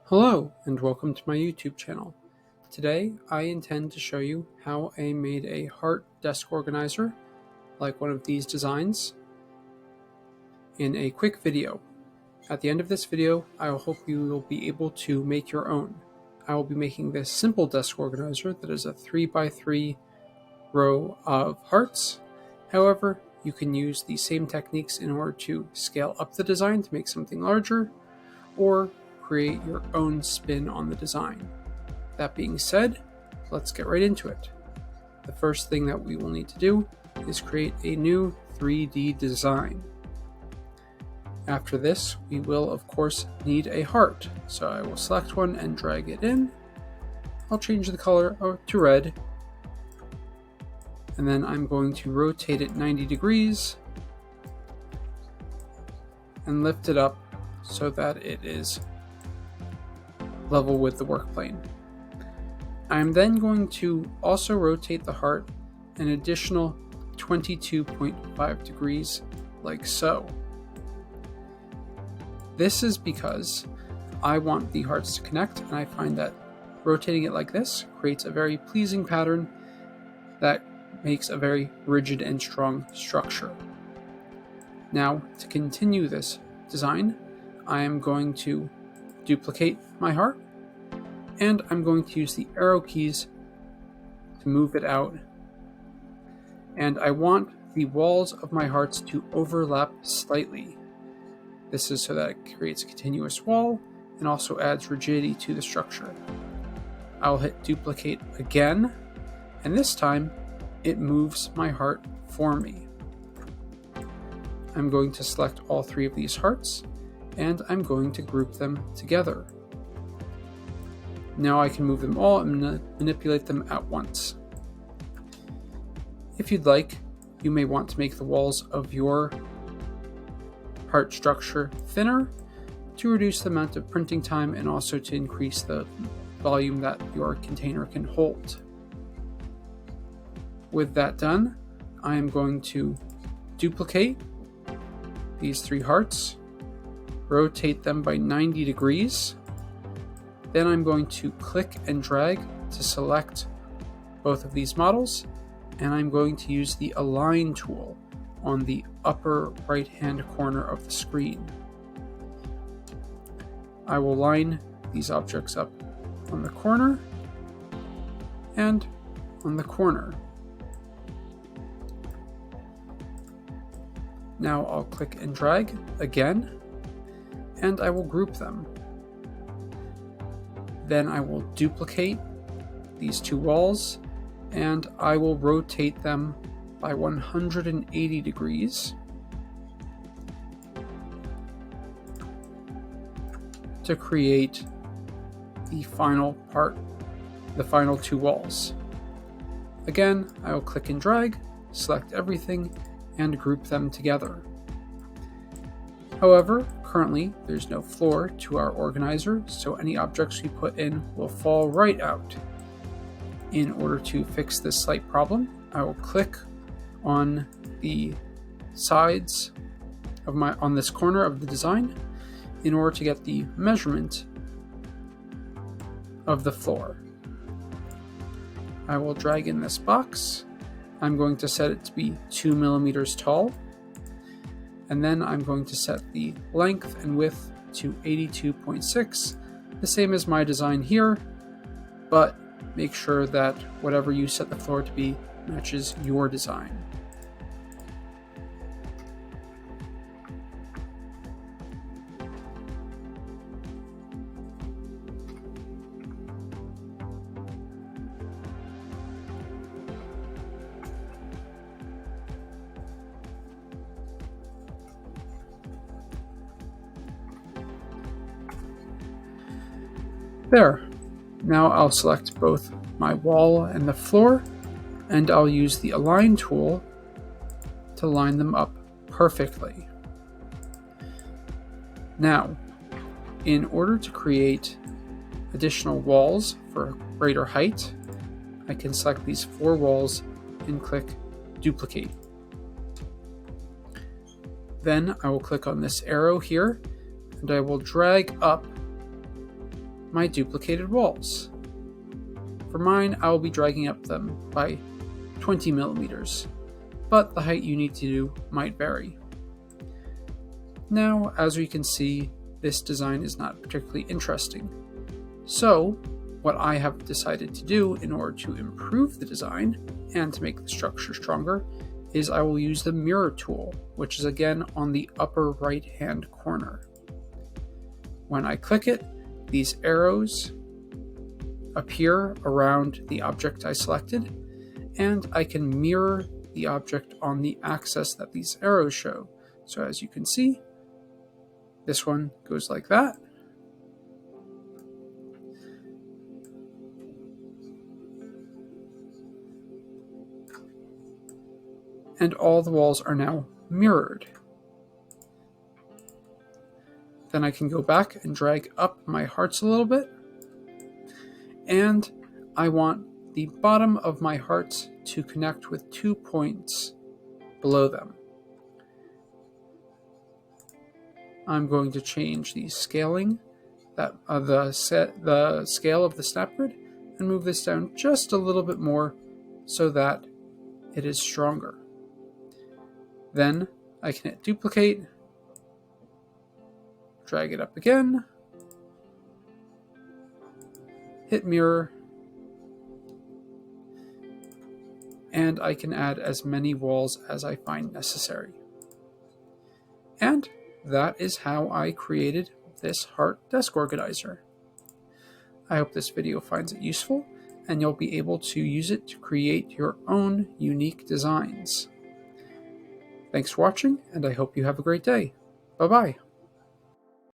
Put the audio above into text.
Hello and welcome to my YouTube channel. Today I intend to show you how I made a heart desk organizer like one of these designs in a quick video. At the end of this video I hope you will be able to make your own. I will be making this simple desk organizer that is a 3x3 row of hearts. However, you can use the same techniques in order to scale up the design to make something larger, or create your own spin on the design. That being said, let's get right into it. The first thing that we will need to do is create a new 3D design. After this, we will of course need a heart, so I will select one and drag it in. I'll change the color to red, and then I'm going to rotate it 90 degrees and lift it up so that it is level with the work plane. I'm then going to also rotate the heart an additional 22.5 degrees, like so. This is because I want the hearts to connect, and I find that rotating it like this creates a very pleasing pattern that makes a very rigid and strong structure. Now, to continue this design, I am going to duplicate my heart, and I'm going to use the arrow keys to move it out. And I want the walls of my hearts to overlap slightly. This is so that it creates a continuous wall and also adds rigidity to the structure. I'll hit duplicate again, and this time it moves my heart for me. I'm going to select all three of these hearts, and I'm going to group them together. Now I can move them all and manipulate them at once. If you'd like, you may want to make the walls of your heart structure thinner to reduce the amount of printing time and also to increase the volume that your container can hold. With that done, I am going to duplicate these three hearts, rotate them by 90 degrees. Then I'm going to click and drag to select both of these models, and I'm going to use the align tool on the upper right hand corner of the screen. I will line these objects up on the corner and on the corner. Now I'll click and drag again, and I will group them. Then I will duplicate these two walls, and I will rotate them by 180 degrees to create the final part, the final two walls. Again, I will click and drag, select everything, and group them together. However, currently there's no floor to our organizer, so any objects we put in will fall right out. In order to fix this slight problem, I will click on the sides of on this corner of the design in order to get the measurement of the floor. I will drag in this box. I'm going to set it to be 2 millimeters tall, and then I'm going to set the length and width to 82.6, the same as my design here, but make sure that whatever you set the floor to be matches your design. There. Now I'll select both my wall and the floor, and I'll use the align tool to line them up perfectly. Now, in order to create additional walls for greater height, I can select these four walls and click duplicate. Then I will click on this arrow here, and I will drag up my duplicated walls. For mine, I will be dragging up them by 20 millimeters, but the height you need to do might vary. Now, as we can see, this design is not particularly interesting. So, what I have decided to do in order to improve the design and to make the structure stronger is I will use the mirror tool, which is again on the upper right hand corner. When I click it, these arrows appear around the object I selected, and I can mirror the object on the axis that these arrows show. So as you can see, this one goes like that. And all the walls are now mirrored. Then I can go back and drag up my hearts a little bit. And I want the bottom of my hearts to connect with 2 points below them. I'm going to change the scaling, the scale of the snap grid, and move this down just a little bit more so that it is stronger. Then I can hit duplicate, drag it up again, hit mirror, and I can add as many walls as I find necessary. And that is how I created this heart desk organizer. I hope this video finds it useful and you'll be able to use it to create your own unique designs. Thanks for watching, and I hope you have a great day. Bye-bye.